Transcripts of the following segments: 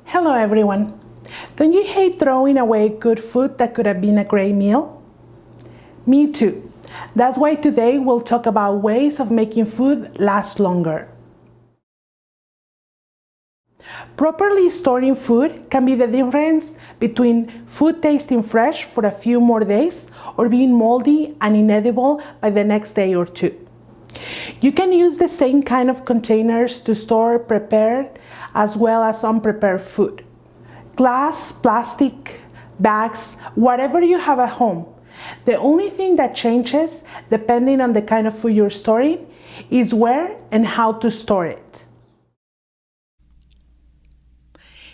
Hello everyone. Don't you hate throwing away good food that could have been a great meal? Me too. That's why today we'll talk about ways of making food last longer. Properly storing food can be the difference between food tasting fresh for a few more days or being moldy and inedible by the next day or two. You can use the same kind of containers to store prepared as well as unprepared food. Glass, plastic, bags, whatever you have at home. The only thing that changes, depending on the kind of food you're storing, is where and how to store it.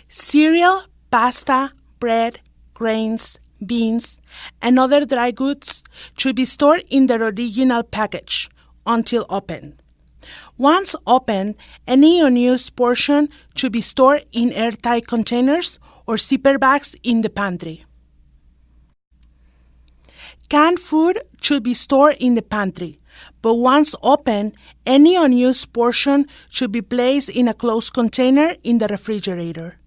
Cereal, pasta, bread, grains, beans, and other dry goods should be stored in their original package until opened. Once opened, any unused portion should be stored in airtight containers or zipper bags in the pantry. Canned food should be stored in the pantry, but once opened, any unused portion should be placed in a closed container in the refrigerator.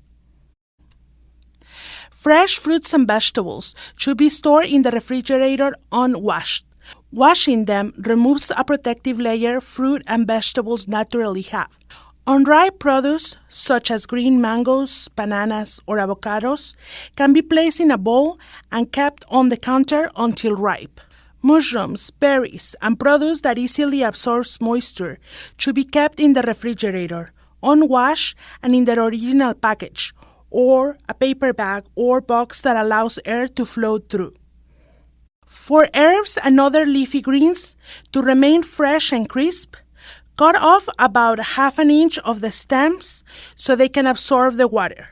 Fresh fruits and vegetables should be stored in the refrigerator unwashed. Washing them removes a protective layer fruit and vegetables naturally have. Unripe produce, such as green mangoes, bananas, or avocados, can be placed in a bowl and kept on the counter until ripe. Mushrooms, berries, and produce that easily absorbs moisture should be kept in the refrigerator, unwashed and in their original package, or a paper bag or box that allows air to flow through. For herbs and other leafy greens to remain fresh and crisp, cut off about ½ inch of the stems so they can absorb the water.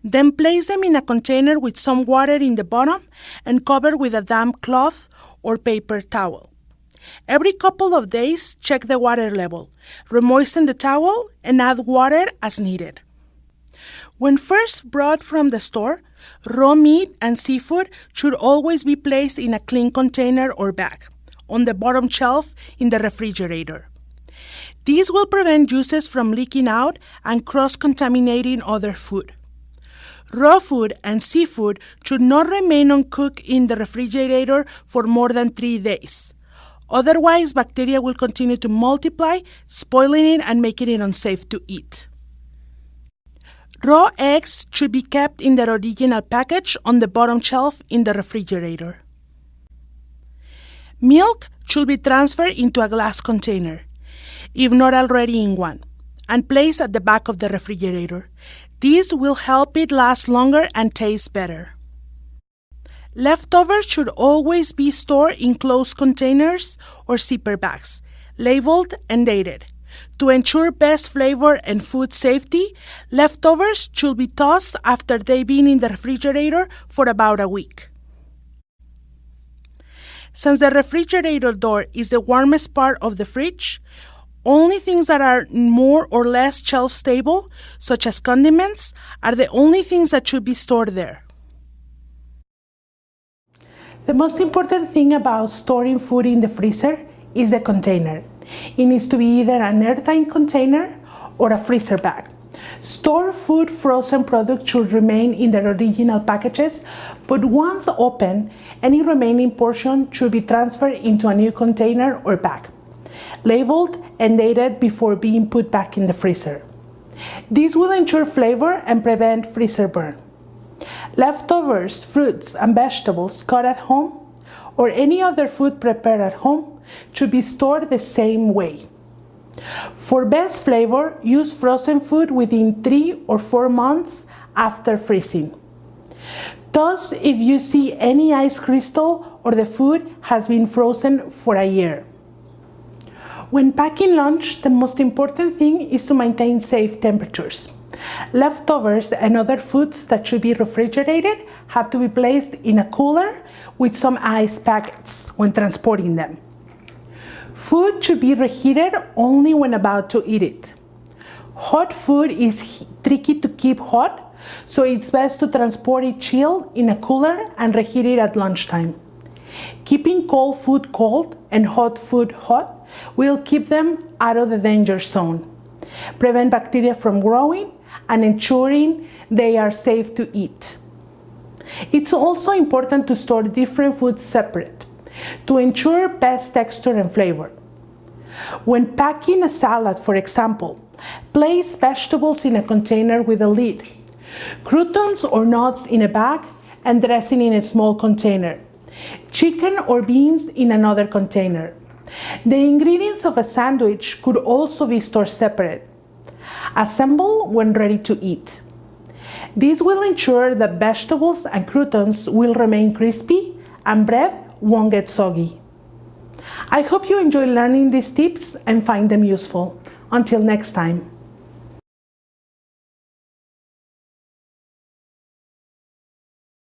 Then place them in a container with some water in the bottom and cover with a damp cloth or paper towel. Every couple of days, check the water level, remoisten the towel, and add water as needed. When first brought from the store, raw meat and seafood should always be placed in a clean container or bag on the bottom shelf in the refrigerator. These will prevent juices from leaking out and cross-contaminating other food. Raw food and seafood should not remain uncooked in the refrigerator for more than 3 days. Otherwise, bacteria will continue to multiply, spoiling it and making it unsafe to eat. Raw eggs should be kept in their original package on the bottom shelf in the refrigerator. Milk should be transferred into a glass container, if not already in one, and placed at the back of the refrigerator. This will help it last longer and taste better. Leftovers should always be stored in closed containers or zipper bags, labeled and dated. To ensure best flavor and food safety, leftovers should be tossed after they've been in the refrigerator for about a week. Since the refrigerator door is the warmest part of the fridge, only things that are more or less shelf stable, such as condiments, are the only things that should be stored there. The most important thing about storing food in the freezer is the container. It needs to be either an airtight container or a freezer bag. Stored food frozen products should remain in their original packages, but once opened, any remaining portion should be transferred into a new container or bag, labeled and dated before being put back in the freezer. This will ensure flavor and prevent freezer burn. Leftovers, fruits, and vegetables cut at home, or any other food prepared at home, should be stored the same way. For best flavor, use frozen food within 3 or 4 months after freezing. Thus, if you see any ice crystal or the food has been frozen for a year. When packing lunch, the most important thing is to maintain safe temperatures. Leftovers and other foods that should be refrigerated have to be placed in a cooler with some ice packets when transporting them. Food should be reheated only when about to eat it. Hot food is tricky to keep hot, so it's best to transport it chilled in a cooler and reheat it at lunchtime. Keeping cold food cold and hot food hot will keep them out of the danger zone, prevent bacteria from growing, and ensuring they are safe to eat. It's also important to store different foods separate to ensure best texture and flavor. When packing a salad, for example, place vegetables in a container with a lid, croutons or nuts in a bag, and dressing in a small container, chicken or beans in another container. The ingredients of a sandwich could also be stored separate. Assemble when ready to eat. This will ensure that vegetables and croutons will remain crispy and bread won't get soggy. I hope you enjoy learning these tips and find them useful. Until next time.